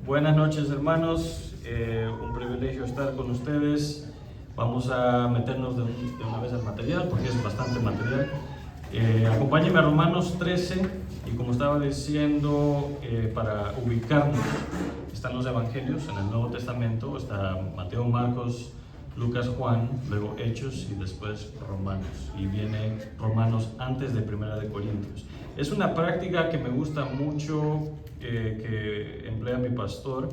Buenas noches, hermanos. Un privilegio estar con ustedes. Vamos a meternos de una vez al material porque es bastante material. Acompáñenme a Romanos 13 y como estaba diciendo, para ubicarnos, están los evangelios en el Nuevo Testamento, está Mateo, Marcos, Lucas, Juan, luego Hechos y después Romanos. Y viene Romanos antes de Primera de Corintios. Es una práctica que me gusta mucho, que emplea mi pastor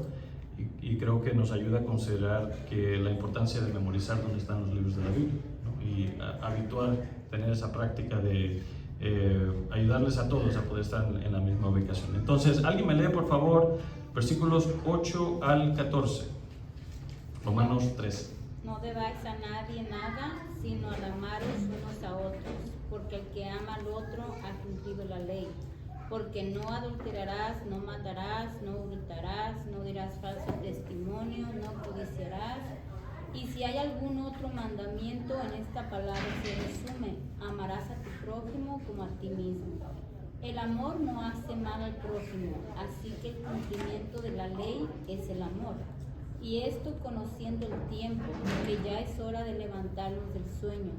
y creo que nos ayuda a considerar que la importancia de memorizar dónde están los libros de la Biblia, ¿no? Y habituar, tener esa práctica de ayudarles a todos a poder estar en la misma ubicación. Entonces, alguien me lee por favor versículos 8 al 14, Romanos 13. No debáis a nadie nada, sino al amaros unos a otros, porque el que ama al otro ha cumplido la ley. Porque no adulterarás, no matarás, no hurtarás, no dirás falso testimonio, no codiciarás. Y si hay algún otro mandamiento, en esta palabra se resume: amarás a tu prójimo como a ti mismo. El amor no hace mal al prójimo, así que el cumplimiento de la ley es el amor. Y esto conociendo el tiempo, que ya es hora de levantarnos del sueño,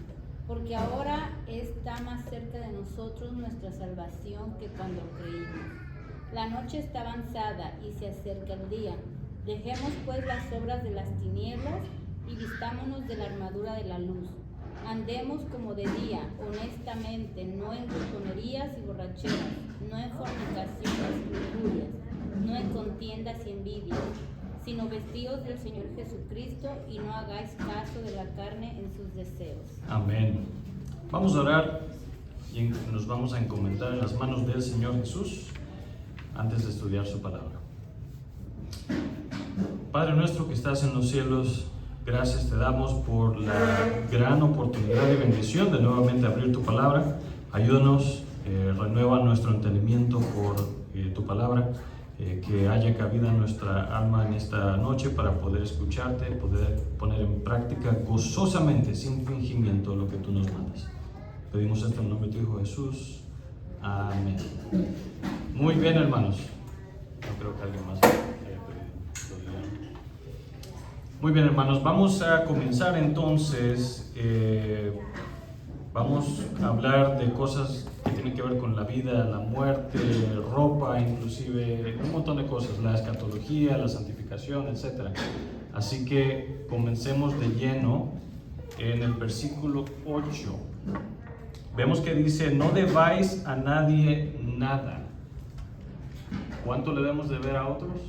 porque ahora está más cerca de nosotros nuestra salvación que cuando creímos. La noche está avanzada y se acerca el día. Dejemos pues las obras de las tinieblas y vistámonos de la armadura de la luz. Andemos como de día, honestamente, no en glotonerías y borracheras, no en fornicaciones y lujurias, no en contiendas y envidias, sino vestidos del Señor Jesucristo y no hagáis caso de la carne en sus deseos. Amén. Vamos a orar y nos vamos a encomendar en las manos del Señor Jesús antes de estudiar su palabra. Padre nuestro que estás en los cielos, gracias te damos por la gran oportunidad y bendición de nuevamente abrir tu palabra. Ayúdanos, renueva nuestro entendimiento por tu palabra. Que haya cabida en nuestra alma en esta noche para poder escucharte, poder poner en práctica gozosamente, sin fingimiento, lo que tú nos mandas. Pedimos esto en el nombre de tu Hijo Jesús. Amén. Muy bien, hermanos. No creo que alguien más haya pedido. Muy bien, hermanos. Vamos a comenzar entonces. Vamos a hablar de cosas que tienen que ver con la vida, la muerte, ropa, inclusive un montón de cosas, la escatología, la santificación, etc. Así que comencemos de lleno en el versículo 8. Vemos que dice: no debáis a nadie nada. ¿Cuánto le debemos deber a otros?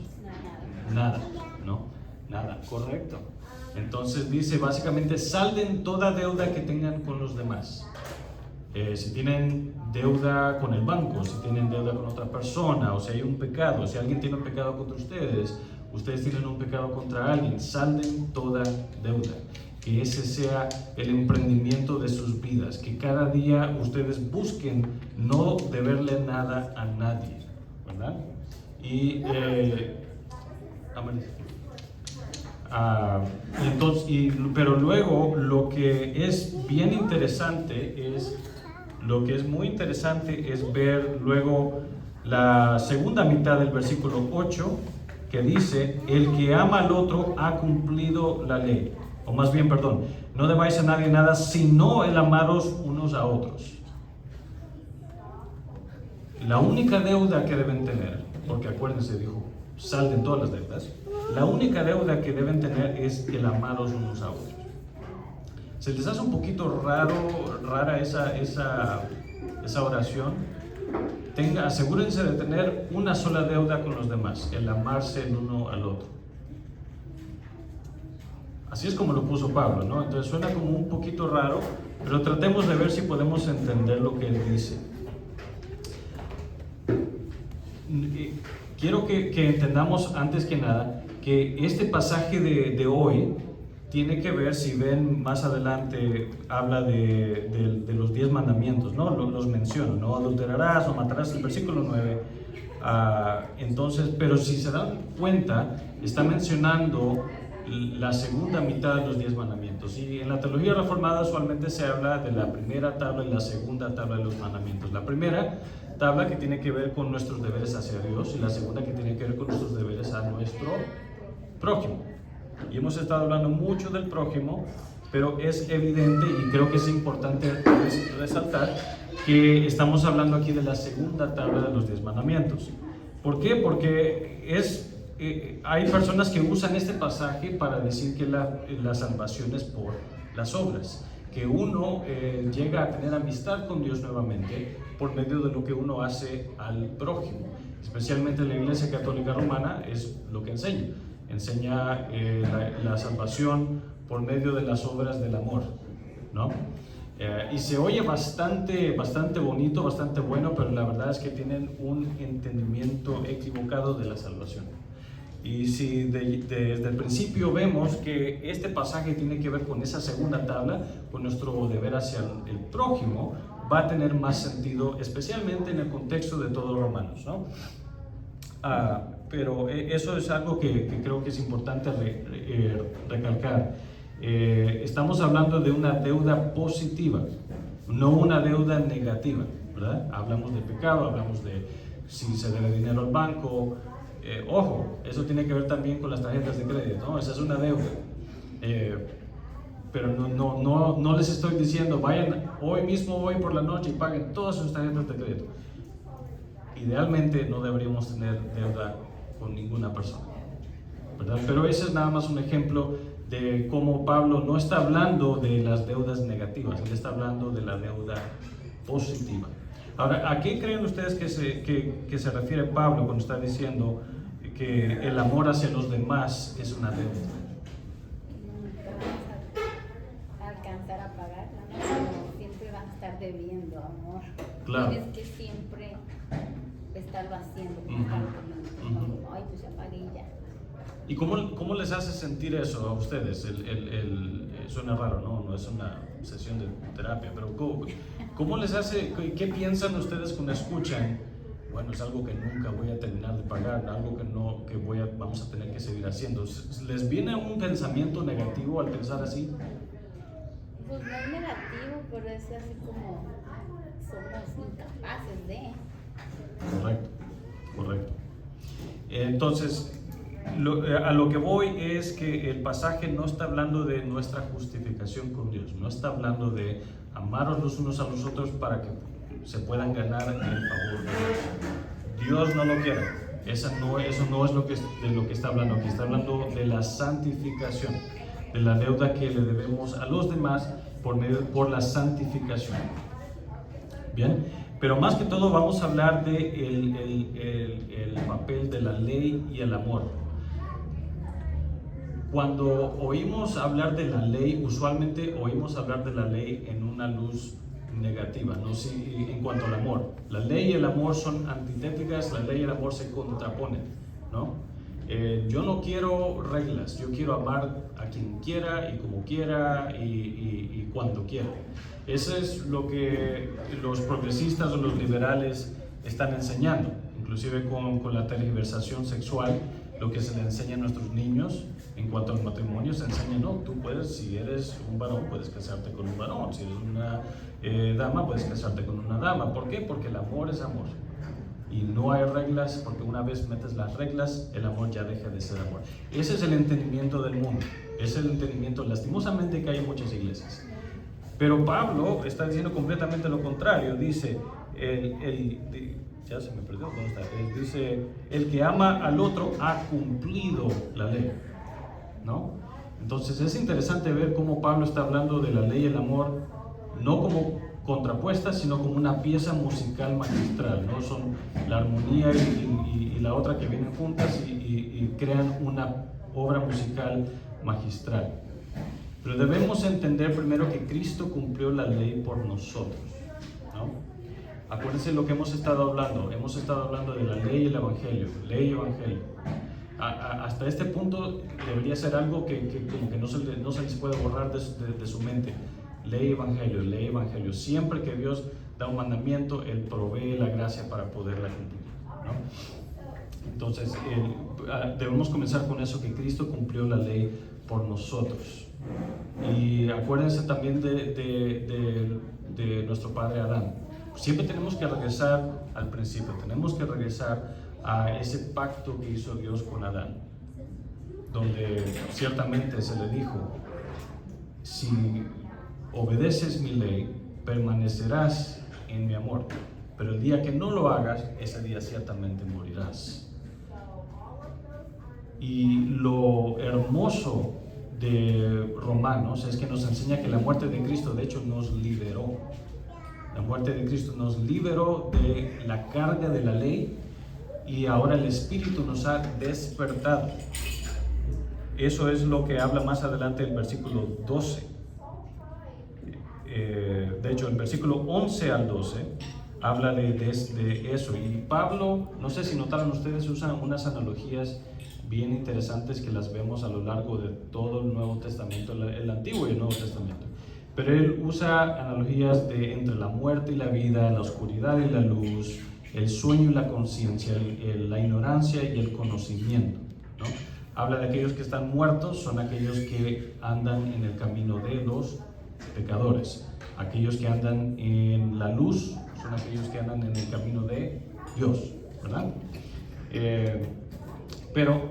Nada, ¿no? Nada, correcto. Entonces dice básicamente: salden toda deuda que tengan con los demás. Si tienen deuda con el banco, si tienen deuda con otra persona, o si hay un pecado, si alguien tiene un pecado contra ustedes, ustedes tienen un pecado contra alguien, salden toda deuda. Que ese sea el emprendimiento de sus vidas, que cada día ustedes busquen no deberle nada a nadie, ¿verdad? Y pero luego lo que es bien interesante muy interesante es ver luego la segunda mitad del versículo 8, que dice: el que ama al otro ha cumplido la ley. O más bien, perdón, no debáis a nadie nada, sino el amaros unos a otros. La única deuda que deben tener, porque acuérdense, dijo, salden todas las deudas. La única deuda que deben tener es el amaros unos a otros. ¿Se les hace un poquito rara esa oración? Asegúrense de tener una sola deuda con los demás, el amarse el uno al otro. Así es como lo puso Pablo, ¿no? Entonces suena como un poquito raro, pero tratemos de ver si podemos entender lo que él dice. Quiero que entendamos antes que nada que este pasaje de hoy tiene que ver, si ven más adelante, habla de los 10 mandamientos, ¿no? Los menciona: no adulterarás, no matarás, el versículo 9. Entonces, pero si se dan cuenta, está mencionando la segunda mitad de los 10 mandamientos. Y en la teología reformada usualmente se habla de la primera tabla y la segunda tabla de los mandamientos. La primera tabla que tiene que ver con nuestros deberes hacia Dios y la segunda que tiene que ver con nuestros deberes nuestro prójimo. Y hemos estado hablando mucho del prójimo, pero es evidente y creo que es importante resaltar que estamos hablando aquí de la segunda tabla de los 10 mandamientos. ¿Por qué? Porque hay personas que usan este pasaje para decir que la salvación es por las obras, que uno llega a tener amistad con Dios nuevamente por medio de lo que uno hace al prójimo. Especialmente la Iglesia Católica Romana es lo que enseña la salvación por medio de las obras del amor, ¿no? Y se oye bastante bonito, bastante bueno, pero la verdad es que tienen un entendimiento equivocado de la salvación. Y si desde el principio vemos que este pasaje tiene que ver con esa segunda tabla, con nuestro deber hacia el prójimo, va a tener más sentido, especialmente en el contexto de todos los romanos, ¿no? Pero eso es algo que creo que es importante recalcar. Estamos hablando de una deuda positiva, no una deuda negativa, ¿verdad? Hablamos de pecado, hablamos de si se debe dinero al banco. Ojo, eso tiene que ver también con las tarjetas de crédito, ¿no? Esa es una deuda. Pero no les estoy diciendo vayan hoy por la noche y paguen todas sus tarjetas de crédito. Idealmente no deberíamos tener deuda con ninguna persona, ¿verdad? Pero ese es nada más un ejemplo de cómo Pablo no está hablando de las deudas negativas, él está hablando de la deuda positiva. Ahora, ¿a qué creen ustedes que se refiere Pablo cuando está diciendo que el amor hacia los demás es una deuda? Nunca vas a alcanzar a pagarla, ¿no? Siempre vas a estar debiendo amor. Claro. Tienes que siempre estarlo haciendo. Ay, pues ya pagué ya. ¿Y cómo les hace sentir eso a ustedes? Suena raro, ¿no? No es una sesión de terapia, pero ¿cómo les hace? ¿Qué piensan ustedes cuando escuchan? Bueno, es algo que nunca voy a terminar de pagar, algo que vamos a tener que seguir haciendo. ¿Les viene un pensamiento negativo al pensar así? Pues no es negativo, pero es así como somos incapaces de. Correcto. Entonces, a lo que voy es que el pasaje no está hablando de nuestra justificación con Dios, no está hablando de amaros los unos a los otros para que se puedan ganar el favor de Dios. Dios no lo quiere. Eso no es de lo que está hablando aquí. Está hablando de la santificación, de la deuda que le debemos a los demás por la santificación. Bien, pero más que todo vamos a hablar de el papel de la ley y el amor. Cuando oímos hablar de la ley, usualmente oímos hablar de la ley en una luz negativa, ¿no? Sí, en cuanto al amor. La ley y el amor son antitéticas, la ley y el amor se contraponen, ¿no? Yo no quiero reglas, yo quiero amar a quien quiera y como quiera y cuando quiera. Eso es lo que los progresistas o los liberales están enseñando, inclusive con la tergiversación sexual. Lo que se le enseña a nuestros niños en cuanto al matrimonio, se enseña, no, tú puedes, si eres un varón, puedes casarte con un varón, si eres una dama, puedes casarte con una dama. ¿Por qué? Porque el amor es amor. Y no hay reglas, porque una vez metes las reglas, el amor ya deja de ser amor. Ese es el entendimiento del mundo, es el entendimiento, lastimosamente, que hay en muchas iglesias. Pero Pablo está diciendo completamente lo contrario. Dice, ya se me perdió, ¿dónde está? Él dice, el que ama al otro ha cumplido la ley, ¿no? Entonces es interesante ver cómo Pablo está hablando de la ley y el amor, no como contrapuestas, sino como una pieza musical magistral, ¿no? Son la armonía y la otra que vienen juntas y crean una obra musical magistral. Pero debemos entender primero que Cristo cumplió la ley por nosotros, ¿no? Acuérdense lo que hemos estado hablando de la ley y el evangelio, ley y evangelio. Hasta este punto debería ser algo que como que no se les puede borrar de su mente. Ley y evangelio. Siempre que Dios da un mandamiento, Él provee la gracia para poderla cumplir, ¿no? Entonces, debemos comenzar con eso, que Cristo cumplió la ley por nosotros. Y acuérdense también de nuestro padre Adán. Siempre tenemos que regresar al principio, tenemos que regresar a ese pacto que hizo Dios con Adán. donde ciertamente se le dijo, si obedeces mi ley, permanecerás en mi amor, pero el día que no lo hagas, ese día ciertamente morirás. Y lo hermoso de Romanos es que nos enseña que la muerte de Cristo de hecho nos liberó. La muerte de Cristo nos liberó de la carga de la ley y ahora el Espíritu nos ha despertado. Eso es lo que habla más adelante el versículo 12. De hecho, el versículo 11 al 12 habla de eso. Y Pablo, no sé si notaron ustedes, usan unas analogías bien interesantes que las vemos a lo largo de todo el Nuevo Testamento, el Antiguo y el Nuevo Testamento. Pero él usa analogías entre la muerte y la vida, la oscuridad y la luz, el sueño y la conciencia, la ignorancia y el conocimiento, ¿no? Habla de aquellos que están muertos, son aquellos que andan en el camino de los pecadores. Aquellos que andan en la luz son aquellos que andan en el camino de Dios, ¿verdad? Pero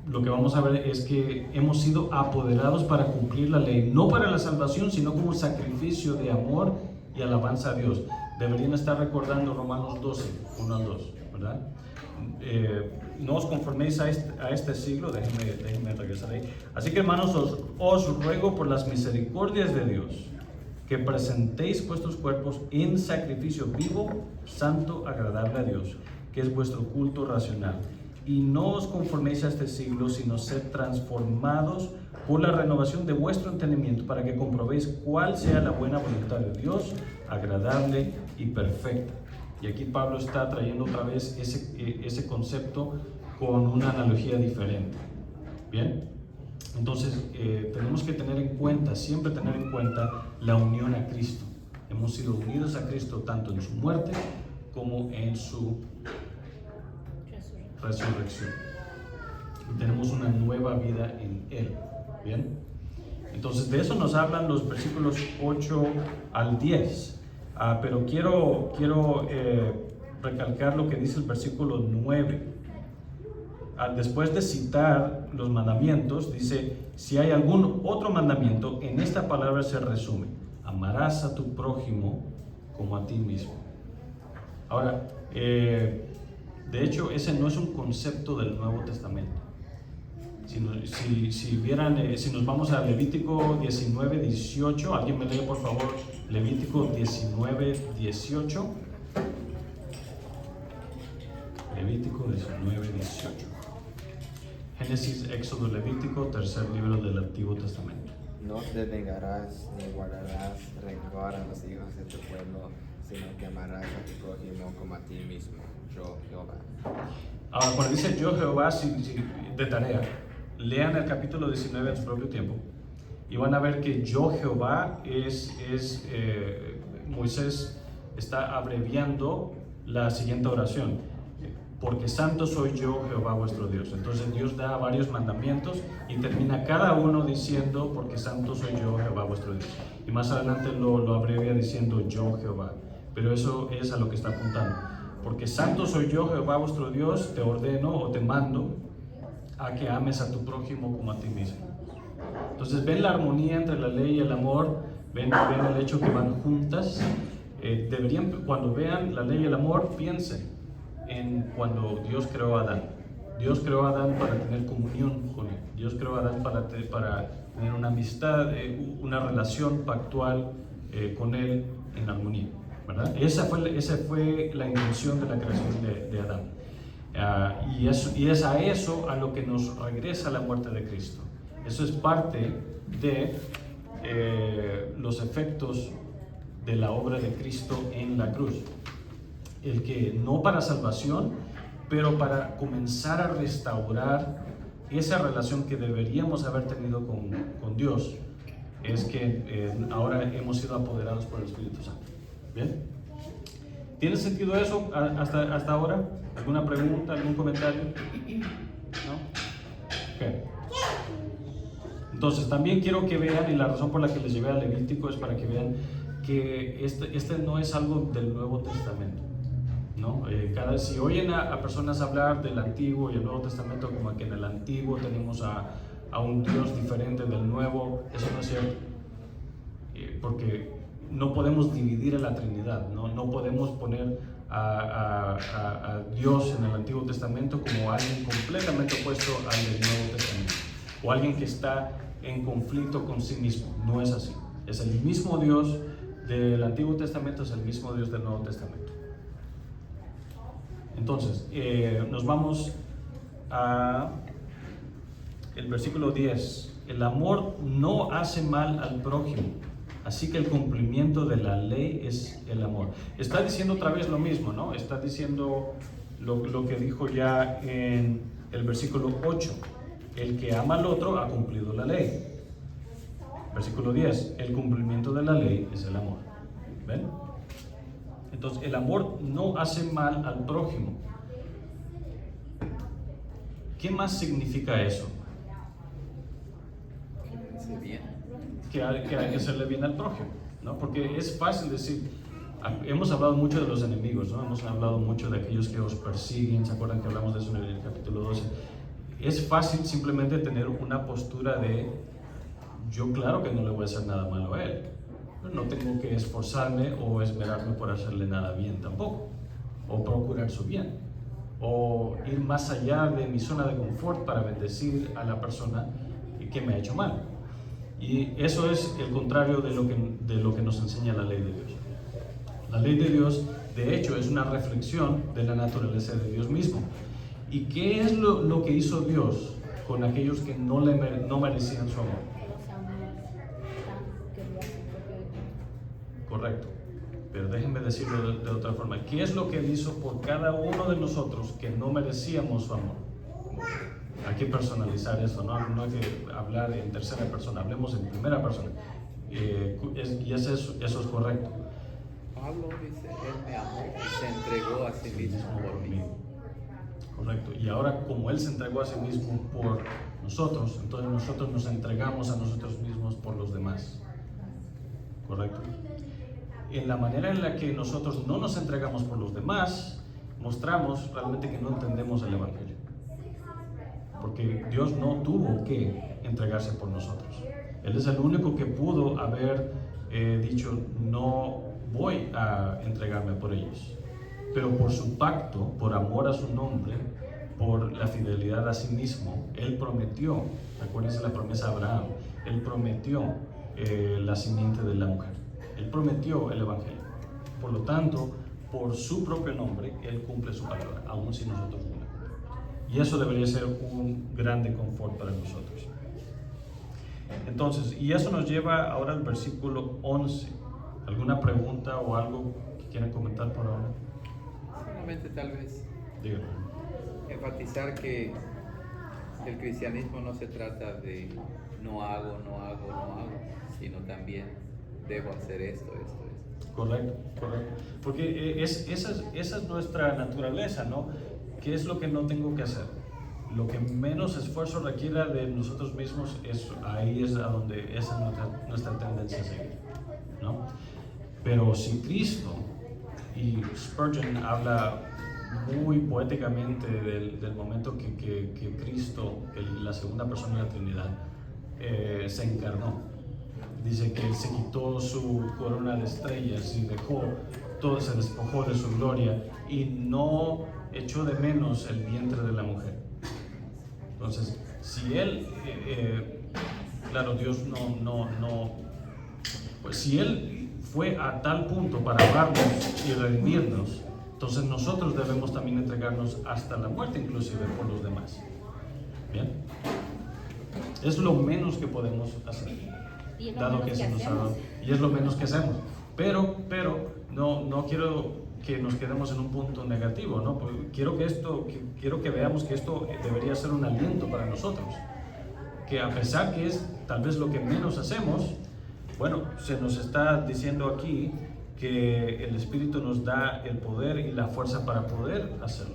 lo que vamos a ver es que hemos sido apoderados para cumplir la ley, no para la salvación, sino como un sacrificio de amor y alabanza a Dios. Deberían estar recordando Romanos 12, 1 al 2, ¿verdad? No os conforméis a este siglo, déjenme regresar ahí. Así que, hermanos, os ruego por las misericordias de Dios que presentéis vuestros cuerpos en sacrificio vivo, santo, agradable a Dios, que es vuestro culto racional. Y no os conforméis a este siglo, sino sed transformados por la renovación de vuestro entendimiento, para que comprobéis cuál sea la buena voluntad de Dios, agradable y perfecta. Y aquí Pablo está trayendo otra vez ese concepto con una analogía diferente. ¿Bien? Entonces, tenemos que tener en cuenta, siempre tener en cuenta la unión a Cristo. Hemos sido unidos a Cristo tanto en su muerte como en su resurrección. Y tenemos una nueva vida en Él. ¿Bien? Entonces, de eso nos hablan los versículos 8 al 10. Pero quiero recalcar lo que dice el versículo 9. Después de citar los mandamientos, dice, si hay algún otro mandamiento, en esta palabra se resume: amarás a tu prójimo como a ti mismo. Ahora, de hecho, ese no es un concepto del Nuevo Testamento. Si nos vamos a Levítico 19, 18, alguien me lee por favor Levítico 19, 18. Levítico 19, 18. Génesis, Éxodo, Levítico, tercer libro del Antiguo Testamento. No te vengarás ni guardarás rencor a los hijos de tu pueblo, sino que amarás a tu prójimo como a ti mismo, yo Jehová. Ahora, cuando dice yo Jehová, de tarea, lean el capítulo 19 en su propio tiempo y van a ver que yo Jehová Moisés está abreviando la siguiente oración: porque santo soy yo, Jehová vuestro Dios. Entonces Dios da varios mandamientos y termina cada uno diciendo, porque santo soy yo, Jehová vuestro Dios. Y más adelante lo abrevia diciendo yo Jehová. Pero eso es a lo que está apuntando. Porque santo soy yo, Jehová vuestro Dios, te ordeno o te mando a que ames a tu prójimo como a ti mismo. Entonces ven la armonía entre la ley y el amor, ven el hecho que van juntas. Deberían, cuando vean la ley y el amor, piensen en cuando Dios creó a Adán. Dios creó a Adán para tener comunión con él. Dios creó a Adán para tener una amistad, una relación pactual con él en armonía, ¿verdad? Esa fue la intención de la creación de Adán. Y es a eso a lo que nos regresa la muerte de Cristo. Eso es parte de los efectos de la obra de Cristo en la cruz. El que no para salvación, pero para comenzar a restaurar esa relación que deberíamos haber tenido con Dios, es que ahora hemos sido apoderados por el Espíritu Santo. ¿Bien? ¿Tiene sentido eso hasta ahora? ¿Alguna pregunta, algún comentario? ¿No? Okay. Entonces, también quiero que vean, y la razón por la que les llevé a Levítico es para que vean que este no es algo del Nuevo Testamento. ¿no? Si oyen a personas hablar del Antiguo y el Nuevo Testamento como que en el Antiguo tenemos a un Dios diferente del Nuevo, eso no es cierto, porque no podemos dividir a la Trinidad, no podemos poner a Dios en el Antiguo Testamento como alguien completamente opuesto al del Nuevo Testamento, o alguien que está en conflicto con sí mismo. No es así. Es el mismo Dios del Antiguo Testamento, es el mismo Dios del Nuevo Testamento. Entonces, nos vamos a el versículo 10. El amor no hace mal al prójimo, así que el cumplimiento de la ley es el amor. Está diciendo otra vez lo mismo, ¿no? Está diciendo lo que dijo ya en el versículo 8. El que ama al otro ha cumplido la ley. Versículo 10. El cumplimiento de la ley es el amor. ¿Ven? Entonces, el amor no hace mal al prójimo. ¿Qué más significa eso? Que hay que hacerle bien al prójimo, ¿no? Porque es fácil decir, hemos hablado mucho de los enemigos, ¿no? Hemos hablado mucho de aquellos que os persiguen. ¿Se acuerdan que hablamos de eso en el capítulo 12? Es fácil simplemente tener una postura de, yo claro que no le voy a hacer nada malo a él, pero no tengo que esforzarme o esmerarme por hacerle nada bien tampoco, o procurar su bien, o ir más allá de mi zona de confort para bendecir a la persona que me ha hecho mal. Y eso es el contrario de lo que nos enseña la ley de Dios. La ley de Dios, de hecho, es una reflexión de la naturaleza de Dios mismo. ¿Y qué es lo que hizo Dios con aquellos que no merecían su amor? Correcto. Pero déjenme decirlo de otra forma. ¿Qué es lo que Él hizo por cada uno de nosotros que no merecíamos su amor? Hay que personalizar eso, no hay que hablar en tercera persona, hablemos en primera persona. Y eso es correcto. Pablo dice, Él me amó y se entregó a sí mismo por mí. Correcto. Y ahora, como Él se entregó a sí mismo por nosotros, entonces nosotros nos entregamos a nosotros mismos por los demás. Correcto. En la manera en la que nosotros no nos entregamos por los demás, mostramos realmente que no entendemos el Evangelio. Porque Dios no tuvo que entregarse por nosotros. Él es el único que pudo haber dicho, no voy a entregarme por ellos. Pero por su pacto, por amor a su nombre, por la fidelidad a sí mismo, Él prometió, acuérdense la promesa de Abraham, Él prometió la simiente de la mujer. Él prometió el Evangelio. Por lo tanto, por su propio nombre, Él cumple su palabra, aun si nosotros no la cumplimos. Y eso debería ser un grande confort para nosotros. Entonces, y eso nos lleva ahora al versículo 11. ¿Alguna pregunta o algo que quieran comentar por ahora? Solamente tal vez Díganlo. enfatizar que el cristianismo no se trata de no hago, sino también debo hacer esto. Correcto. Porque esa es nuestra naturaleza, ¿no? ¿Qué es lo que no tengo que hacer? Lo que menos esfuerzo requiera de nosotros mismos, ahí es a donde esa es nuestra tendencia a seguir, ¿no? Pero si Cristo, y Spurgeon habla muy poéticamente del momento que Cristo, la segunda persona de la Trinidad, se encarnó. Dice que Él se quitó su corona de estrellas y se despojó de su gloria y no echó de menos el vientre de la mujer. Entonces, si Él, claro, Dios pues si Él fue a tal punto para amarnos y redimirnos, entonces nosotros debemos también entregarnos hasta la muerte, inclusive por los demás. ¿Bien? Es lo menos que podemos hacer, dado que se nos ha dado, y es lo menos que hacemos. Pero no quiero que nos quedemos en un punto negativo, ¿no? Quiero que veamos que esto debería ser un aliento para nosotros, que a pesar que es tal vez lo que menos hacemos, bueno, se nos está diciendo aquí que el Espíritu nos da el poder y la fuerza para poder hacerlo.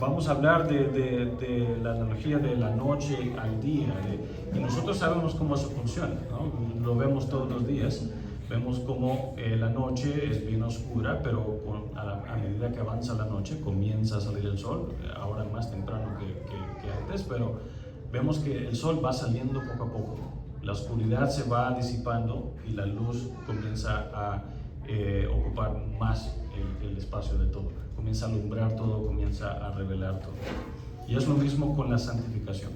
Vamos a hablar de la analogía de la noche al día, y nosotros sabemos cómo eso funciona, ¿no? Lo vemos todos los días. vemos como la noche es bien oscura, pero a medida que avanza la noche comienza a salir el sol, ahora más temprano que antes, pero vemos que el sol va saliendo poco a poco, la oscuridad se va disipando y la luz comienza a ocupar más el espacio de todo, comienza a alumbrar todo, comienza a revelar todo. Y es lo mismo con la santificación.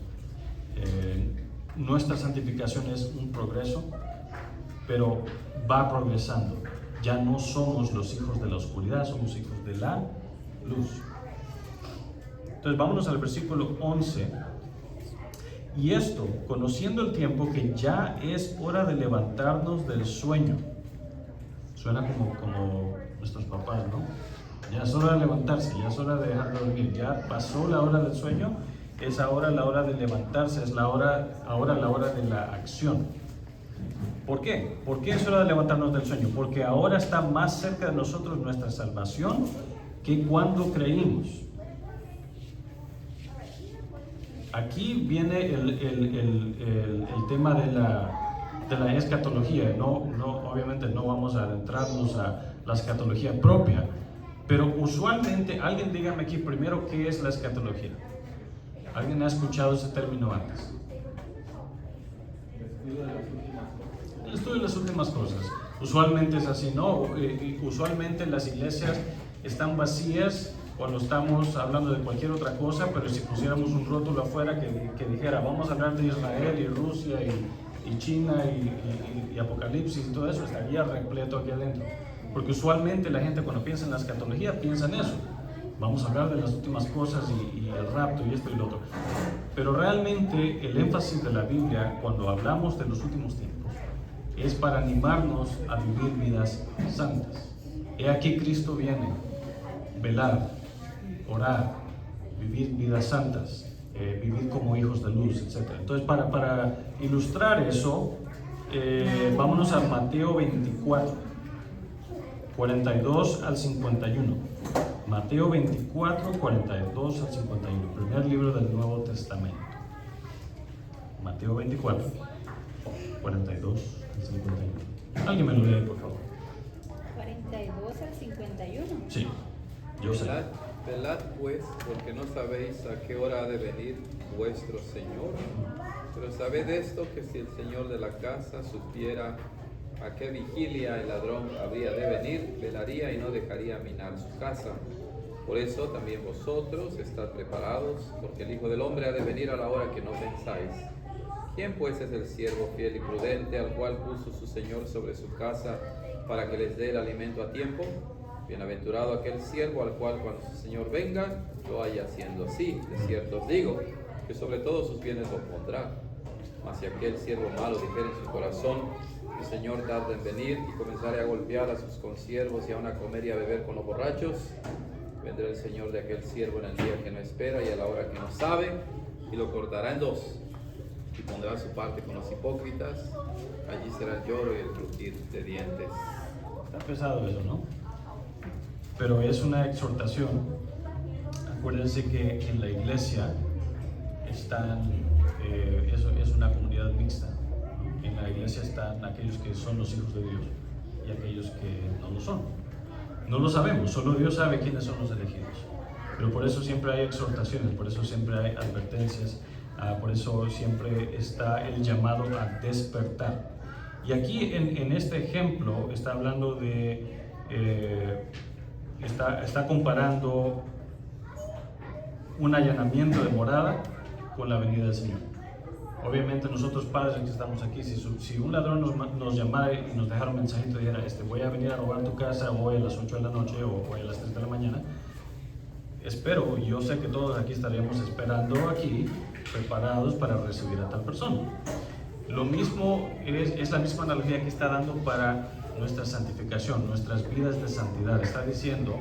Nuestra santificación es un progreso, pero va progresando. Ya no somos los hijos de la oscuridad, somos hijos de la luz. Entonces vámonos al versículo 11. Y esto, conociendo el tiempo, que ya es hora de levantarnos del sueño. Suena como nuestros papás, ¿no? Ya es hora de levantarse, ya es hora de dejar de dormir, ya pasó la hora del sueño, es ahora la hora de levantarse, es ahora la hora de la acción. ¿Por qué? ¿Por qué es hora de levantarnos del sueño? Porque ahora está más cerca de nosotros nuestra salvación que cuando creímos. Aquí viene el tema de la escatología. Obviamente no vamos a adentrarnos a la escatología propia, pero usualmente, alguien dígame aquí primero qué es la escatología. ¿Alguien ha escuchado ese término antes? El estudio de las últimas cosas. Usualmente es así, ¿no? Usualmente las iglesias están vacías cuando estamos hablando de cualquier otra cosa, pero si pusiéramos un rótulo afuera que dijera vamos a hablar de Israel y Rusia y China y Apocalipsis y todo eso, estaría repleto aquí adentro. Porque usualmente la gente cuando piensa en la escatología piensa en eso. Vamos a hablar de las últimas cosas y el rapto y esto y lo otro. Pero realmente el énfasis de la Biblia cuando hablamos de los últimos tiempos es para animarnos a vivir vidas santas. He aquí Cristo viene, velar, orar, vivir vidas santas, vivir como hijos de luz, etc. Entonces para ilustrar eso, vámonos a Mateo 24, 42 al 51. Mateo 24, 42 al 51, primer libro del Nuevo Testamento. Mateo 24, 42 al 51. Alguien me lo lee, por favor. 42 al 51. Sí, yo sé. Velad pues, porque no sabéis a qué hora ha de venir vuestro Señor. Pero sabed esto, que si el Señor de la casa supiera a qué vigilia el ladrón habría de venir, velaría y no dejaría minar su casa. Por eso también vosotros estad preparados, porque el Hijo del Hombre ha de venir a la hora que no pensáis. ¿Quién pues es el siervo fiel y prudente, al cual puso su Señor sobre su casa para que les dé el alimento a tiempo? Bienaventurado aquel siervo al cual cuando su Señor venga, lo haya haciendo así. De cierto os digo, que sobre todos sus bienes lo pondrá. Mas si aquel siervo malo dijere en su corazón, el Señor tarda en venir, y comenzare a golpear a sus consiervos y aun a comer y a beber con los borrachos, vendrá el Señor de aquel siervo en el día que no espera y a la hora que no sabe, y lo cortará en dos, y pondrá su parte con los hipócritas. Allí será el lloro y el crujir de dientes. Está pesado eso, ¿no? Pero es una exhortación. Acuérdense que en la iglesia es una comunidad mixta. En la iglesia están aquellos que son los hijos de Dios y aquellos que no lo son. No lo sabemos, solo Dios sabe quiénes son los elegidos. Pero por eso siempre hay exhortaciones, por eso siempre hay advertencias, por eso siempre está el llamado a despertar. Y aquí en este ejemplo está hablando de, está comparando un allanamiento de morada con la venida del Señor. Obviamente nosotros padres que estamos aquí, si un ladrón nos llamara y nos dejara un mensajito y dijera, voy a venir a robar tu casa hoy a las 8 de la noche o hoy a las 3 de la mañana, espero, y yo sé que todos aquí estaríamos esperando aquí, preparados para recibir a tal persona. Lo mismo es la misma analogía que está dando para nuestra santificación, nuestras vidas de santidad. Está diciendo,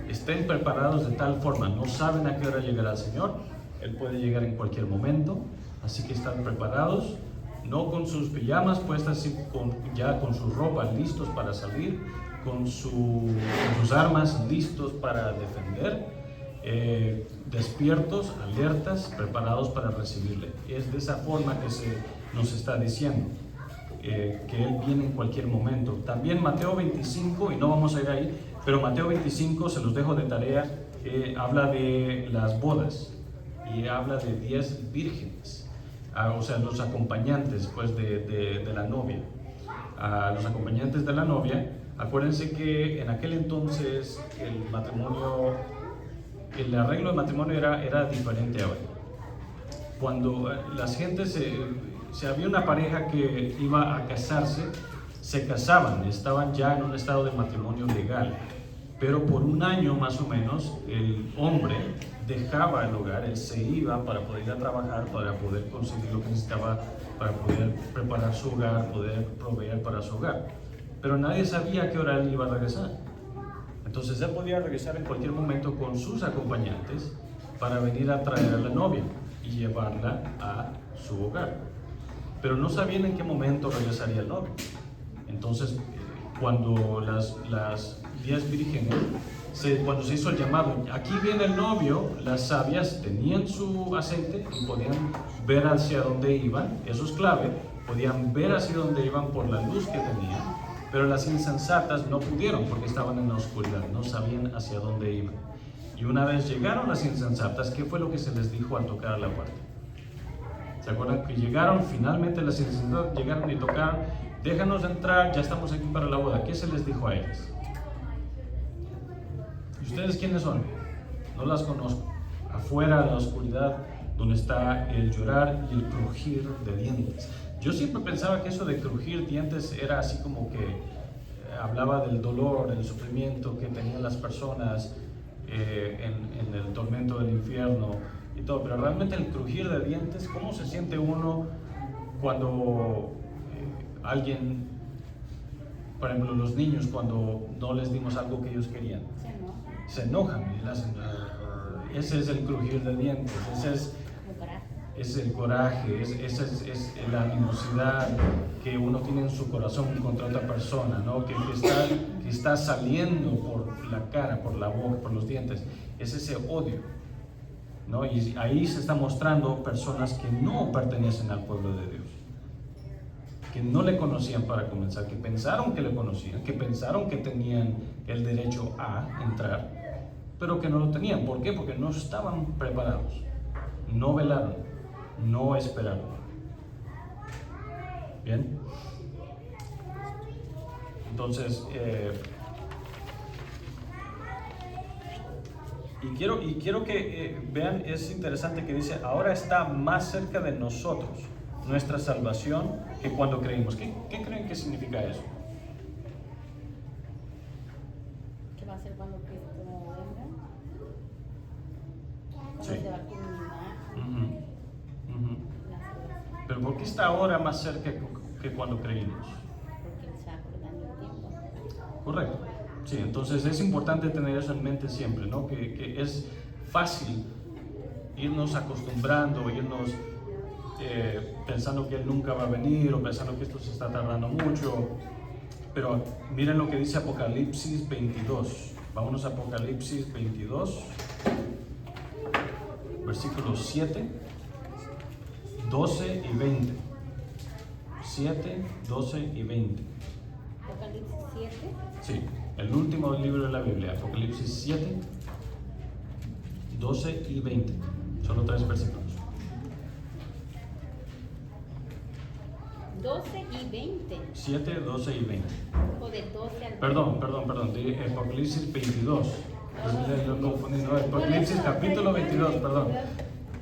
estén preparados de tal forma, no saben a qué hora llegará el Señor, Él puede llegar en cualquier momento. Así que están preparados, no con sus pijamas puestas, ya con su ropa listos para salir, con sus armas listos para defender, despiertos, alertas, preparados para recibirle. Es de esa forma que se nos está diciendo. que Él viene en cualquier momento. También Mateo 25, y no vamos a ir ahí, pero Mateo 25, se los dejo de tarea, habla de las bodas y habla de 10 vírgenes, o sea, los acompañantes pues, de la novia. Los acompañantes de la novia, acuérdense que en aquel entonces el matrimonio, el arreglo de matrimonio era diferente ahora. Cuando las gentes, si había una pareja que iba a casarse, se casaban, estaban ya en un estado de matrimonio legal, pero por un año más o menos el hombre dejaba el hogar, él se iba para poder ir a trabajar, para poder conseguir lo que necesitaba, para poder preparar su hogar, poder proveer para su hogar, pero nadie sabía a qué hora él iba a regresar. Entonces él podía regresar en cualquier momento con sus acompañantes para venir a traer a la novia y llevarla a su hogar, pero no sabían en qué momento regresaría el novio. Entonces cuando las 10 vírgenes, cuando se hizo el llamado, aquí viene el novio, las sabias tenían su aceite y podían ver hacia dónde iban, eso es clave, podían ver hacia dónde iban por la luz que tenían, pero las insensatas no pudieron porque estaban en la oscuridad, no sabían hacia dónde iban. Y una vez llegaron las insensatas, ¿qué fue lo que se les dijo al tocar a la puerta? ¿Se acuerdan que llegaron finalmente las insensatas, llegaron y tocaron? Déjanos entrar, ya estamos aquí para la boda. ¿Qué se les dijo a ellas? ¿Y ustedes quiénes son? No las conozco. Afuera, en la oscuridad, donde está el llorar y el crujir de dientes. Yo siempre pensaba que eso de crujir dientes era así como que hablaba del dolor, el sufrimiento que tenían las personas en el tormento del infierno y todo, pero realmente el crujir de dientes, ¿cómo se siente uno cuando alguien, por ejemplo los niños, cuando no les dimos algo que ellos querían? Se enojan y hacen, ese es el crujir de dientes, ese es el coraje, esa es la animosidad que uno tiene en su corazón contra otra persona, ¿no? que está saliendo por la cara, por la boca, por los dientes, es ese odio, ¿no? Y ahí se está mostrando personas que no pertenecen al pueblo de Dios, que no le conocían para comenzar, que pensaron que le conocían, que pensaron que tenían el derecho a entrar, pero que no lo tenían. ¿Por qué? Porque no estaban preparados, no velaron, no esperaron. Bien, entonces y quiero que vean, es interesante que dice, ahora está más cerca de nosotros nuestra salvación que cuando creímos. ¿Qué creen que significa eso? ¿Qué va a ser cuando Cristo venga? Cuando Sí. se va a culminar Uh-huh. las cosas, Pero ¿por qué está ahora más cerca que cuando creímos? porque Él está acordando el tiempo. Correcto. Sí, entonces es importante tener eso en mente siempre, ¿no? Que es fácil irnos acostumbrando, irnos pensando que Él nunca va a venir o pensando que esto se está tardando mucho. Pero miren lo que dice Apocalipsis 22. Vámonos a Apocalipsis 22, versículos 7, 12 y 20. 7, 12 y 20. Apocalipsis 7. Sí, el último libro de la Biblia, Apocalipsis 7, 12 y 20. Solo 3 versículos. 12 y 20. 7, 12 y 20. O de 12 al 20. Perdón, de Apocalipsis 22. Lo confundí, no, Apocalipsis capítulo 22, perdón.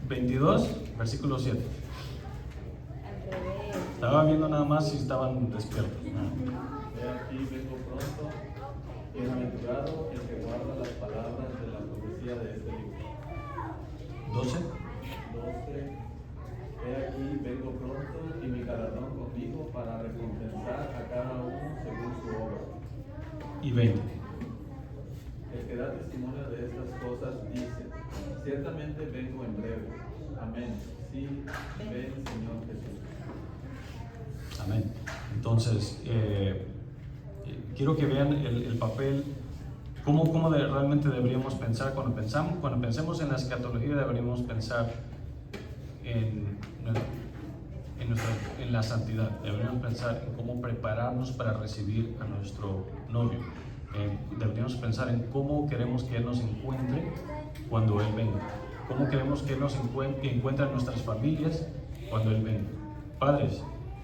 22, versículo 7. Al revés. Estaba viendo nada más si estaban despiertos. He aquí vengo pronto, bienaventurado el que guarda las palabras de la profecía de este libro. 12. 12. He aquí vengo pronto y mi galardón conmigo para recompensar a cada uno según su obra. Y 20. El que da testimonio de estas cosas dice, ciertamente vengo en breve. Amén. Sí, ven Señor Jesús. Amén. Entonces, quiero que vean el papel, cómo realmente deberíamos pensar cuando pensemos en la escatología. Deberíamos pensar en la santidad, deberíamos pensar en cómo prepararnos para recibir a nuestro novio. Deberíamos pensar en cómo queremos que Él nos encuentre cuando Él venga, cómo queremos que Él nos encuentre a nuestras familias cuando Él venga. Padres,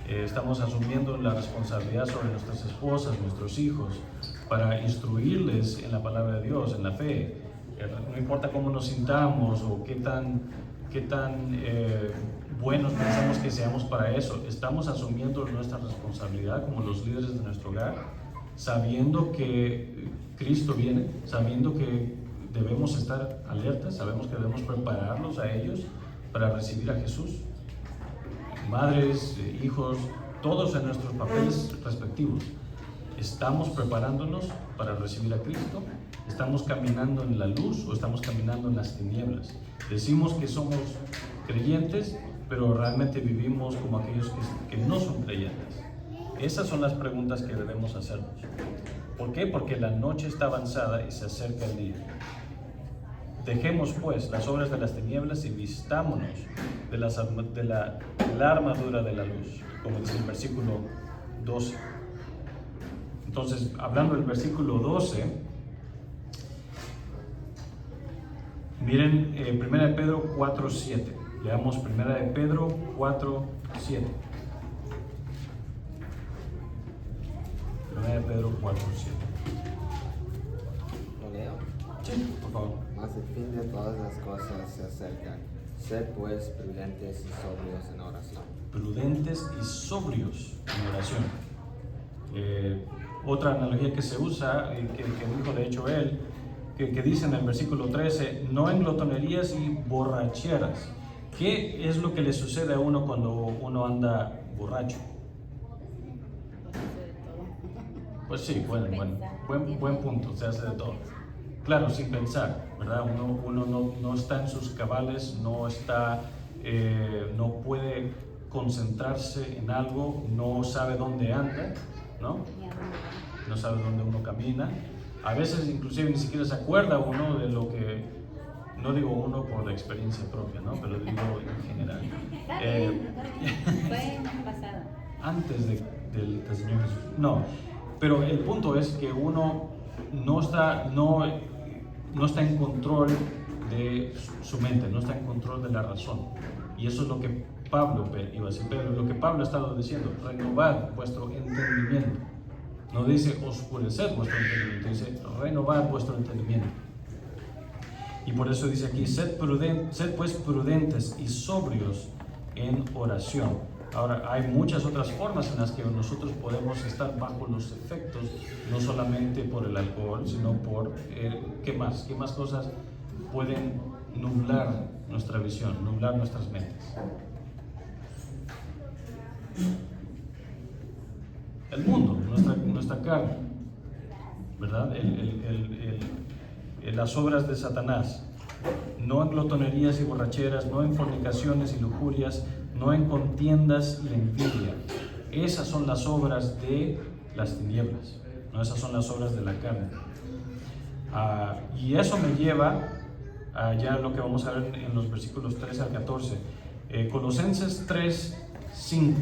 estamos asumiendo la responsabilidad sobre nuestras esposas, nuestros hijos, para instruirles en la palabra de Dios, en la fe. No importa cómo nos sintamos o qué tan buenos pensamos que seamos para eso, estamos asumiendo nuestra responsabilidad como los líderes de nuestro hogar, sabiendo que Cristo viene, sabiendo que debemos estar alertas, sabemos que debemos prepararlos a ellos para recibir a Jesús. Madres, hijos, todos en nuestros papeles respectivos, ¿estamos preparándonos para recibir a Cristo? ¿Estamos caminando en la luz o estamos caminando en las tinieblas? Decimos que somos creyentes, pero realmente vivimos como aquellos que no son creyentes. Esas son las preguntas que debemos hacernos. ¿Por qué? Porque la noche está avanzada y se acerca el día. Dejemos pues las obras de las tinieblas y vistámonos de la armadura de la luz, como dice el versículo 12. Entonces, hablando del versículo 12, miren 1 de Pedro 4:7. Leamos 1 de Pedro 4:7. 1 de Pedro 4:7. ¿Lo leo? Sí, por favor. Mas el fin de todas las cosas se acerca. Sed pues prudentes y sobrios en oración. Prudentes y sobrios en oración. Otra analogía que se usa, que dijo de hecho él, que dice en el versículo 13, no en glotonerías y borracheras. ¿Qué es lo que le sucede a uno cuando uno anda borracho? Pues sí, buen punto, se hace de todo. Claro, sin pensar, ¿verdad? Uno no está en sus cabales, no puede concentrarse en algo, no sabe dónde anda, ¿no? No sabe dónde uno camina. A veces inclusive ni siquiera se acuerda uno de lo que, no digo uno por la experiencia propia, ¿no? Pero digo en general. Fue pasada. Antes del Señor Jesús. No, pero el punto es que uno no está en control de su mente, no está en control de la razón. Y eso es lo que Pablo lo que Pablo ha estado diciendo, renovad vuestro entendimiento. No dice oscurecer vuestro entendimiento, dice renovad vuestro entendimiento. Y por eso dice aquí, sed pues prudentes y sobrios en oración. Ahora, hay muchas otras formas en las que nosotros podemos estar bajo los efectos, no solamente por el alcohol, sino por, ¿qué más? ¿Qué más cosas pueden nublar nuestra visión, nublar nuestras mentes? El mundo, nuestra carne, ¿verdad? Las obras de Satanás, no en glotonerías y borracheras, no en fornicaciones y lujurias, no en contiendas y envidia. Esas son las obras de las tinieblas, ¿no? Esas son las obras de la carne. Y eso me lleva a ya lo que vamos a ver en los versículos 13 al 14. Colosenses 3:5.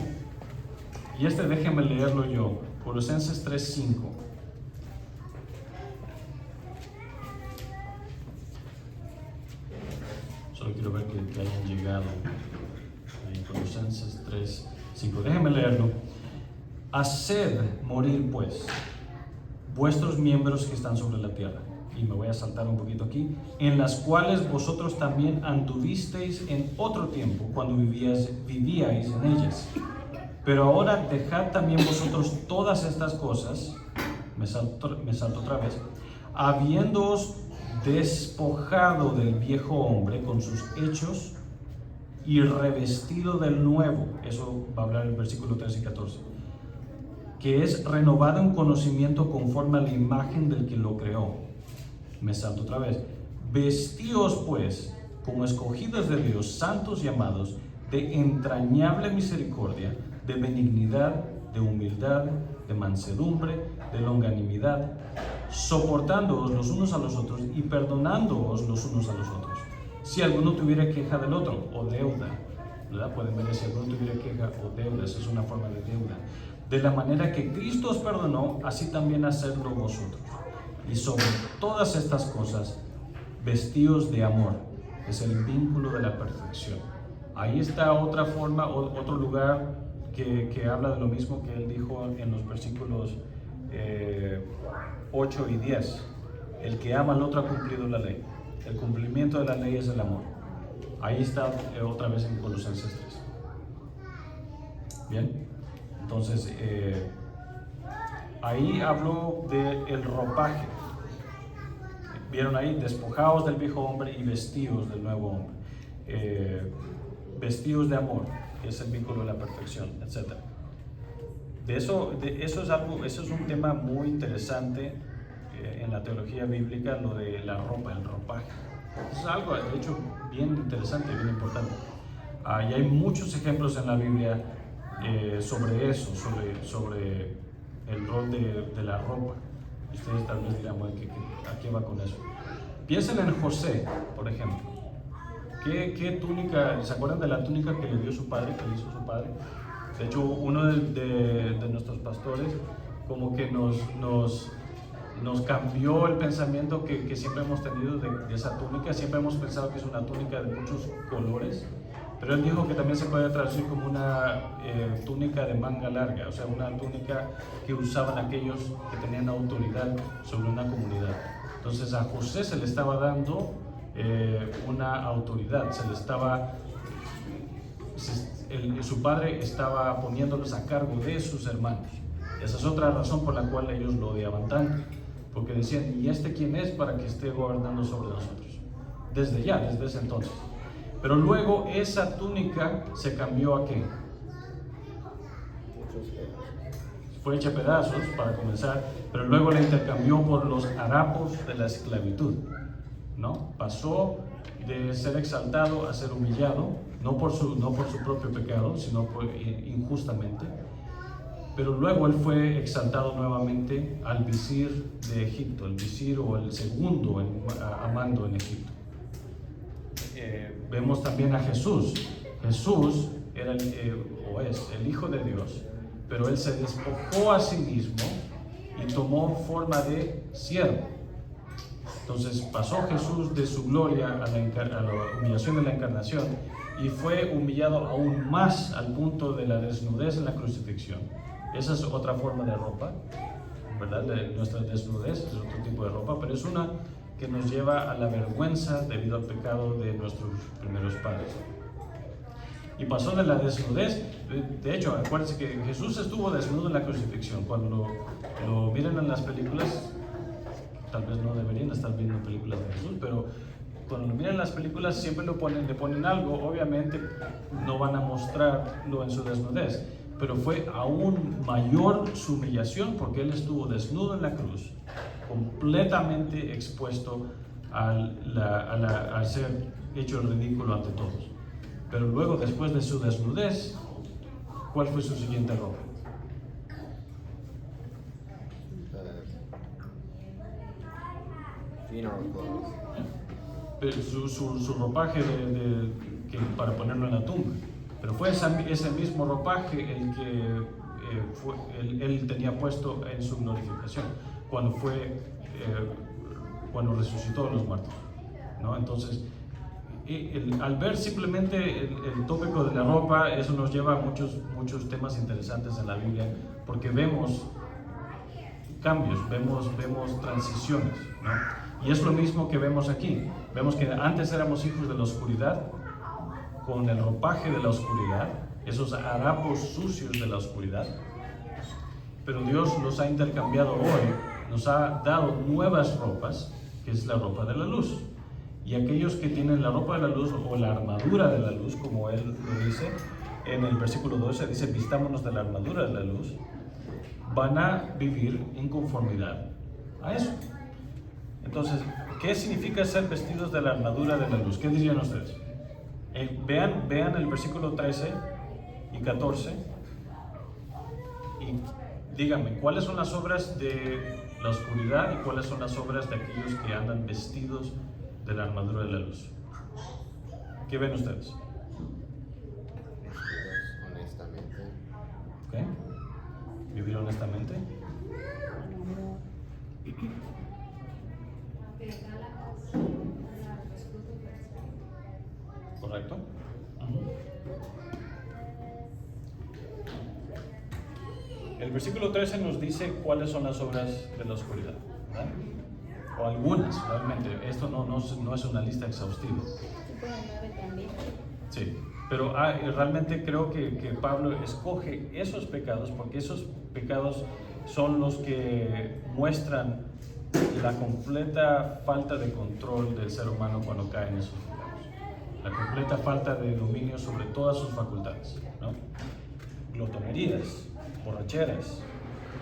Y déjenme leerlo yo. Colosenses 3:5. Solo quiero ver que hayan llegado. Colosenses 3:5. Déjenme leerlo. Haced morir pues vuestros miembros que están sobre la tierra. Y me voy a saltar un poquito aquí. En las cuales vosotros también anduvisteis en otro tiempo, cuando vivíais en ellas. Pero ahora dejad también vosotros todas estas cosas, me salto otra vez, habiéndoos despojado del viejo hombre con sus hechos y revestido del nuevo, eso va a hablar el versículo 13 y 14, que es renovado en conocimiento conforme a la imagen del que lo creó. Me salto otra vez. Vestíos pues como escogidos de Dios, santos y amados, de entrañable misericordia, de benignidad, de humildad, de mansedumbre, de longanimidad, soportándoos los unos a los otros y perdonándoos los unos a los otros. Si alguno tuviera queja del otro o deuda, ¿verdad? Pueden ver si alguno tuviera queja o deuda, esa es una forma de deuda. De la manera que Cristo os perdonó, así también hacedlo vosotros. Y sobre todas estas cosas, vestíos de amor, es el vínculo de la perfección. Ahí está otra forma, otro lugar que habla de lo mismo que él dijo en los versículos 8 y 10. El que ama al otro ha cumplido la ley. El cumplimiento de la ley es el amor. Ahí está otra vez en Colosenses 3. Bien, entonces ahí habló del ropaje. Vieron ahí, despojaos del viejo hombre y vestíos del nuevo hombre. Vestíos de amor, que es el vínculo de la perfección, etc. Eso es un tema muy interesante en la teología bíblica, lo de la ropa, el ropaje. Es algo, de hecho, bien interesante, bien importante. Y hay muchos ejemplos en la Biblia sobre eso, sobre el rol de la ropa. Ustedes tal vez dirán, bueno, ¿a qué va con eso? Piensen en José, por ejemplo. ¿Qué túnica? ¿Se acuerdan de la túnica que le dio su padre, que le hizo su padre? De hecho, uno de nuestros pastores como que nos cambió el pensamiento que siempre hemos tenido de esa túnica. Siempre hemos pensado que es una túnica de muchos colores, pero él dijo que también se puede traducir como una túnica de manga larga, o sea, una túnica que usaban aquellos que tenían autoridad sobre una comunidad. Entonces a José se le estaba dando una autoridad, su padre estaba poniéndolos a cargo de sus hermanos. Esa es otra razón por la cual ellos lo odiaban tanto, porque decían, ¿y este quién es para que esté gobernando sobre nosotros? Desde ese entonces. Pero luego esa túnica se cambió ¿a qué? Fue hecha pedazos para comenzar, pero luego la intercambió por los harapos de la esclavitud, ¿no? Pasó de ser exaltado a ser humillado, no por su propio pecado, sino injustamente. Pero luego él fue exaltado nuevamente al visir de Egipto, el visir o el segundo a mando en Egipto. Vemos también a Jesús. Jesús era es el Hijo de Dios, pero él se despojó a sí mismo y tomó forma de siervo. Entonces pasó Jesús de su gloria a la humillación de la encarnación y fue humillado aún más al punto de la desnudez en la crucifixión. Esa es otra forma de ropa, ¿verdad? Nuestra desnudez es otro tipo de ropa, pero es una que nos lleva a la vergüenza debido al pecado de nuestros primeros padres. Y pasó de la desnudez, de hecho, acuérdense que Jesús estuvo desnudo en la crucifixión. Cuando lo miran en las películas, tal vez no deberían estar viendo películas de Jesús, pero cuando lo miran en las películas siempre le ponen algo. Obviamente no van a mostrarlo en su desnudez, pero fue aún mayor su humillación porque él estuvo desnudo en la cruz, completamente expuesto a ser hecho ridículo ante todos. Pero luego, después de su desnudez, ¿cuál fue su siguiente ropa? Su ropaje para ponerlo en la tumba. Pero fue ese mismo ropaje el que él tenía puesto en su glorificación, cuando resucitó a los muertos, ¿no? Entonces, al ver simplemente el tópico de la ropa, eso nos lleva a muchos temas interesantes en la Biblia, porque vemos cambios, vemos transiciones, ¿no? Y es lo mismo que vemos aquí. Vemos que antes éramos hijos de la oscuridad, con el ropaje de la oscuridad, esos harapos sucios de la oscuridad, pero Dios los ha intercambiado hoy, nos ha dado nuevas ropas, que es la ropa de la luz. Y aquellos que tienen la ropa de la luz o la armadura de la luz, como él lo dice en el versículo 12, dice, vistámonos de la armadura de la luz, van a vivir en conformidad a eso. Entonces, ¿qué significa ser vestidos de la armadura de la luz? ¿Qué dirían ustedes? Vean el versículo 13 y 14 y díganme, ¿cuáles son las obras de la oscuridad y cuáles son las obras de aquellos que andan vestidos de la armadura de la luz? ¿Qué ven ustedes? Vivir honestamente. ¿Correcto? El versículo 13 nos dice cuáles son las obras de la oscuridad, ¿verdad? O algunas, realmente. Esto no es una lista exhaustiva. Sí, pero realmente creo que Pablo escoge esos pecados porque esos pecados son los que muestran la completa falta de control del ser humano cuando cae en esos pecados. La completa falta de dominio sobre todas sus facultades, ¿no? Glotonerías, borracheras,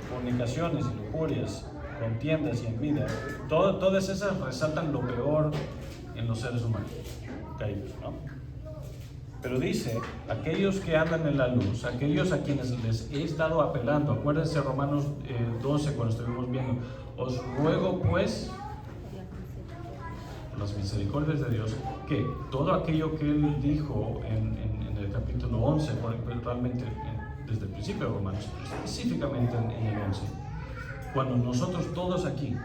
fornicaciones y lujurias, contiendas y envidia, todas esas resaltan lo peor en los seres humanos caídos, ¿no? Pero dice, aquellos que andan en la luz, aquellos a quienes les he estado apelando, acuérdense Romanos 12 cuando estuvimos viendo, os ruego pues, por las misericordias de Dios, que todo aquello que él dijo en el capítulo 11, realmente desde el principio de Romanos, específicamente en el 11, cuando nosotros todos aquí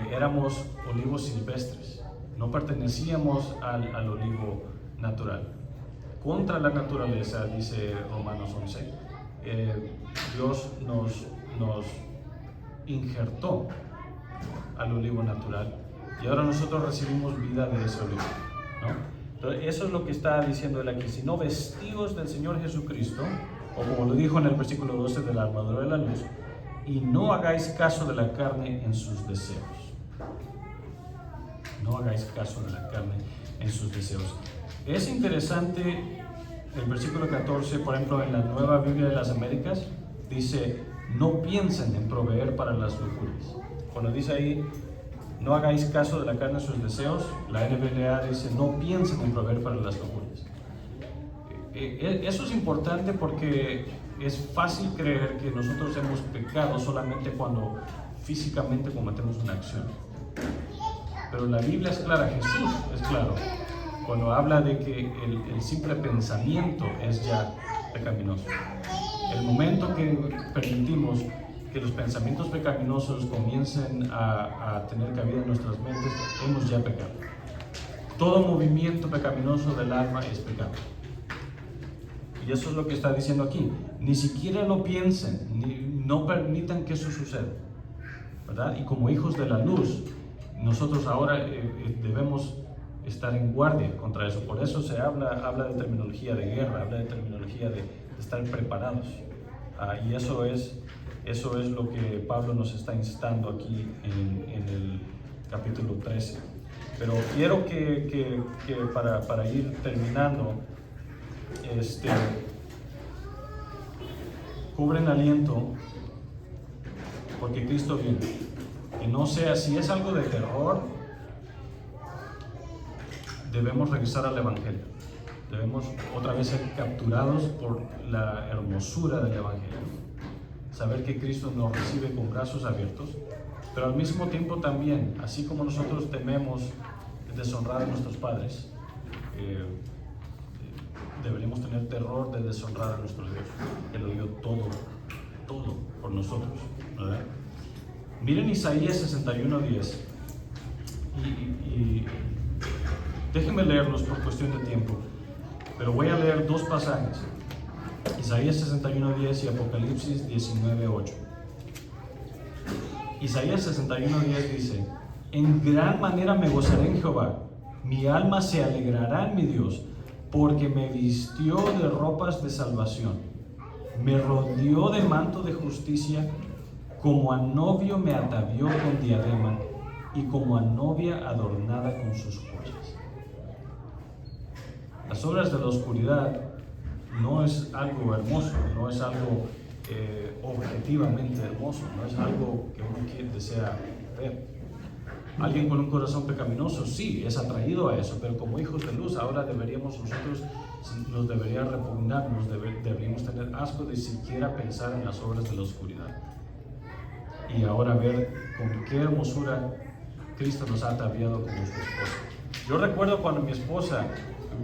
éramos olivos silvestres, no pertenecíamos al olivo natural. Contra la naturaleza, dice Romanos 11, Dios nos injertó al olivo natural y ahora nosotros recibimos vida de ese olivo, ¿no? Entonces, eso es lo que está diciendo él aquí, sino vestidos del Señor Jesucristo, o como lo dijo en el versículo 12 de la armadura de la luz, y no hagáis caso de la carne en sus deseos. No hagáis caso de la carne en sus deseos. Es interesante el versículo 14, por ejemplo, en la Nueva Biblia de las Américas, dice, no piensen en proveer para las lujurias. Cuando dice ahí, no hagáis caso de la carne en sus deseos, la NBLA dice, no piensen en proveer para las lujurias. Eso es importante porque es fácil creer que nosotros hemos pecado solamente cuando físicamente cometemos una acción. Pero la Biblia es clara, Jesús es claro, cuando habla de que el simple pensamiento es ya pecaminoso. El momento que permitimos que los pensamientos pecaminosos comiencen a tener cabida en nuestras mentes, hemos ya pecado. Todo movimiento pecaminoso del alma es pecado. Y eso es lo que está diciendo aquí. Ni siquiera lo piensen, no permitan que eso suceda, ¿verdad? Y como hijos de la luz, nosotros ahora debemos estar en guardia contra eso. Por eso se habla de terminología de guerra, habla de terminología de estar preparados. Y eso es lo que Pablo nos está instando aquí en el capítulo 13. Pero quiero que para ir terminando, cubren aliento porque Cristo viene. Que no sea, si es algo de terror, debemos regresar al Evangelio. Debemos otra vez ser capturados por la hermosura del Evangelio. Saber que Cristo nos recibe con brazos abiertos, pero al mismo tiempo también, así como nosotros tememos deshonrar a nuestros padres, deberíamos tener terror de deshonrar a nuestro Dios, que lo dio todo por nosotros, ¿verdad? Miren Isaías 61:10 y déjenme leerlos por cuestión de tiempo, pero voy a leer dos pasajes, Isaías 61:10 y Apocalipsis 19:8. Isaías 61:10 dice, en gran manera me gozaré en Jehová, mi alma se alegrará en mi Dios, porque me vistió de ropas de salvación, me rodeó de manto de justicia, como a novio me atavió con diadema, y como a novia adornada con sus joyas. Las obras de la oscuridad no es algo hermoso, no es algo objetivamente hermoso, no es algo que uno desea ver. Alguien con un corazón pecaminoso, sí, es atraído a eso, pero como hijos de luz, ahora nos debería repugnar, deberíamos tener asco de siquiera pensar en las obras de la oscuridad. Y ahora ver con qué hermosura Cristo nos ha ataviado como su esposa. Yo recuerdo cuando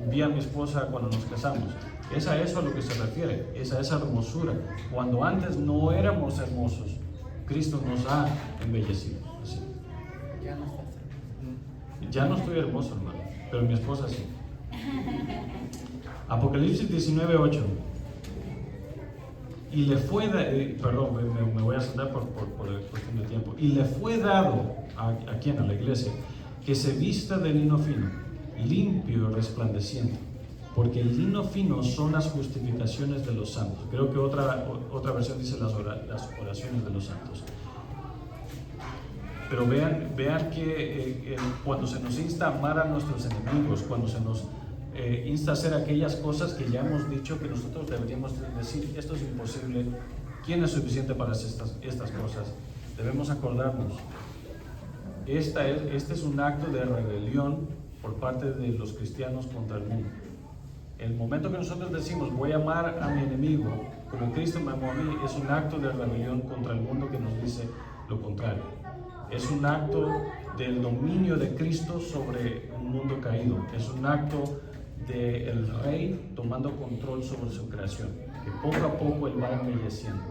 vi a mi esposa cuando nos casamos, Es a eso a lo que se refiere, es a esa hermosura. Cuando antes no éramos hermosos, Cristo nos ha embellecido. Así. Ya no estás. Ya no estoy hermoso, hermano, pero mi esposa sí. Apocalipsis 19:8. Y le fue dado, me voy a saltar por cuestión de tiempo. Y le fue dado, ¿a quién? A la iglesia, que se vista de lino fino, limpio y resplandeciente, porque el lino fino son las justificaciones de los santos. Creo que otra versión dice las oraciones de los santos. Pero vean que cuando se nos insta a amar a nuestros enemigos, cuando se nos insta a hacer aquellas cosas que ya hemos dicho que nosotros deberíamos decir, esto es imposible, ¿quién es suficiente para hacer estas cosas? Debemos acordarnos, este es un acto de rebelión por parte de los cristianos contra el mundo. El momento que nosotros decimos voy a amar a mi enemigo como Cristo me amó a mí, es un acto de rebelión contra el mundo que nos dice lo contrario. Es un acto del dominio de Cristo sobre un mundo caído. Es un acto del Rey tomando control sobre su creación, que poco a poco Él va embelleciendo.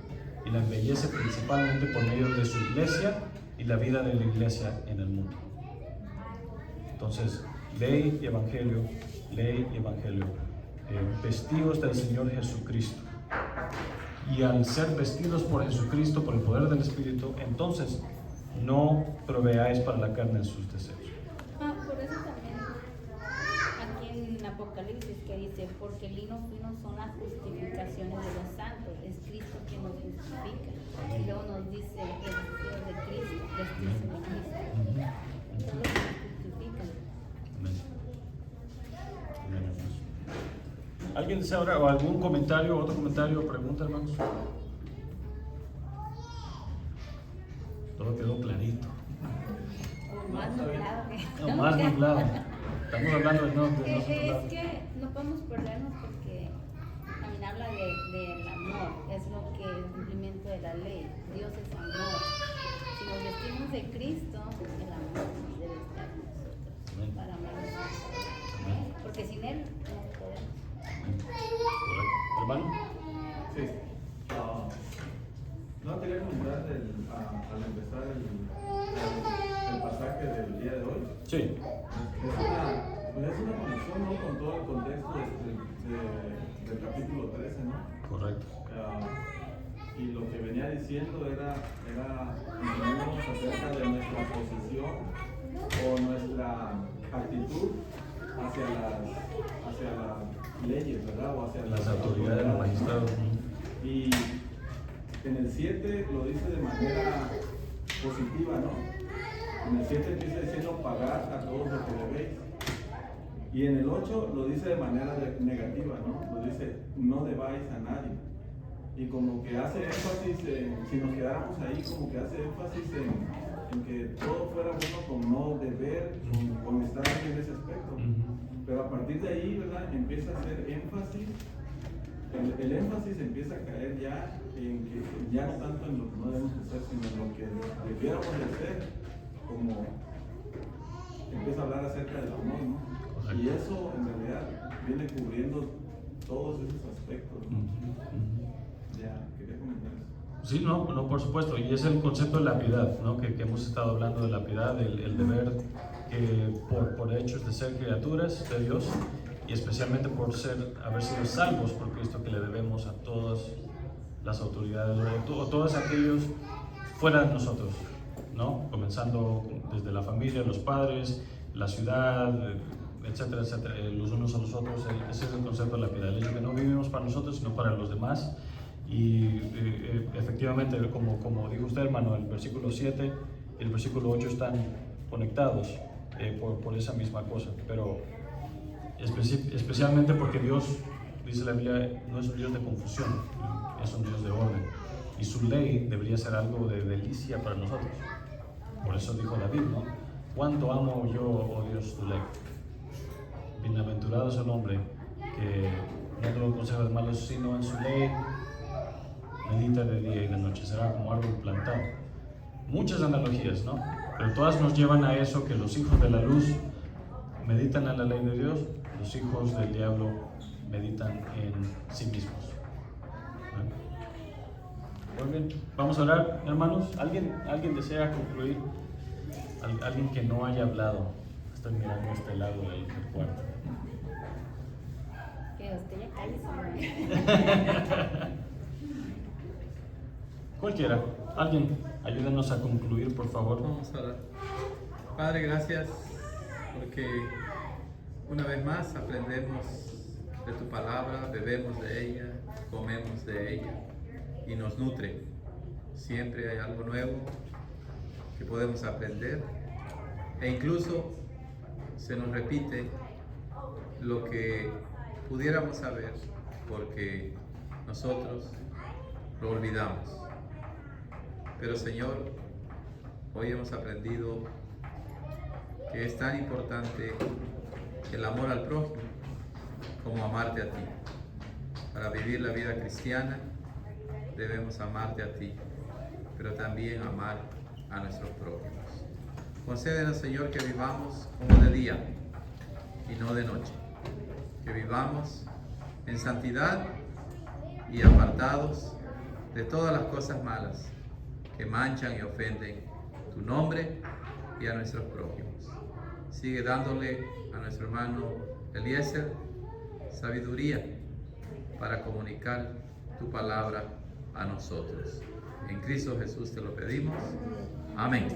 Y la embellece principalmente por medio de su iglesia y la vida de la iglesia en el mundo. Entonces, ley y evangelio, vestidos del Señor Jesucristo. Y al ser vestidos por Jesucristo, por el poder del Espíritu, entonces no proveáis para la carne en sus deseos. Por eso también aquí en Apocalipsis que dice, porque el lino fino son las justificaciones de los santos, es Cristo quien nos justifica. Y luego nos dice vestidos de Cristo, vestidos de Cristo. Todos nos justifican. Amén. Amén, hermanos. ¿Alguien desea ahora o algún comentario, otro comentario o pregunta, hermanos? Todo quedó clarito. Más nublado que... No, más nublado. Estamos hablando de no es que no podemos perdernos porque también habla del amor, es lo que es el cumplimiento de la ley. Dios es amor. Si nos vestimos de Cristo, el amor debe estar en nosotros. Amén. Para amarnos. Amén. Porque sin Él no podemos. Correcto. ¿Hermano? Sí. No quería comentar al empezar el pasaje del día de hoy. Sí. Es una conexión, ¿no?, con todo el contexto del capítulo 13, ¿no? Correcto. Y lo que venía diciendo era enseñándonos acerca de nuestra posición o nuestra actitud hacia las leyes, ¿verdad? O hacia Las autoridades, los magistrados. Y en el 7 lo dice de manera positiva, ¿no? En el 7 empieza diciendo pagar a todos lo que debéis. Y en el 8 lo dice de manera negativa, ¿no? Lo dice no debáis a nadie. Y como que hace énfasis si nos quedáramos ahí, como que hace énfasis en que todo fuera bueno con no deber, con estar en ese aspecto. Pero a partir de ahí, ¿verdad? Empieza a hacer énfasis. El énfasis empieza a caer ya en que ya no tanto en lo que no debemos hacer, sino en lo que debiéramos de hacer, como empieza a hablar acerca del amor, ¿no? Correcto. Y eso en realidad viene cubriendo todos esos aspectos, ¿no? Ya, quería comentar eso. Sí, no, por supuesto, y es el concepto de la piedad, ¿no? que hemos estado hablando de la piedad, el deber que por hechos de ser criaturas de Dios, y especialmente por haber sido salvos por Cristo, que le debemos a todas las autoridades, o todos aquellos fuera de nosotros, ¿no? Comenzando desde la familia, los padres, la ciudad, etcétera, etcétera, los unos a los otros. Ese es el concepto de la piedad, el hecho que no vivimos para nosotros, sino para los demás. Y efectivamente, como dijo usted, hermano, el versículo 7 y el versículo 8 están conectados por esa misma cosa, pero especialmente porque Dios, dice la Biblia, no es un Dios de confusión, es un Dios de orden, y su ley debería ser algo de delicia para nosotros. Por eso dijo David, ¿no? ¿Cuánto amo yo, oh Dios, tu ley? Bienaventurado es el hombre que no tuvo consejo de malos, sino en su ley medita de día y de noche, será como árbol plantado. Muchas analogías, ¿no? Pero todas nos llevan a eso, que los hijos de la luz meditan en la ley de Dios, los hijos del diablo meditan en sí mismos. Muy bien, vamos a orar, hermanos. ¿Alguien desea concluir? Alguien que no haya hablado. Estoy mirando a este lado del cuarto. Que usted ya cállese. Cualquiera. Alguien, ayúdenos a concluir, por favor. Vamos a orar. Padre, gracias porque una vez más aprendemos de tu palabra, bebemos de ella, comemos de ella y nos nutre. Siempre hay algo nuevo que podemos aprender e incluso se nos repite lo que pudiéramos saber porque nosotros lo olvidamos. Pero Señor, hoy hemos aprendido que es tan importante el amor al prójimo como amarte a ti. Para vivir la vida cristiana debemos amarte a ti, pero también amar a nuestros prójimos. Concédenos, Señor, que vivamos como de día y no de noche, que vivamos en santidad y apartados de todas las cosas malas que manchan y ofenden tu nombre y a nuestros prójimos. Sigue dándole a nuestro hermano Eliezer sabiduría para comunicar tu palabra a nosotros. En Cristo Jesús te lo pedimos. Amén.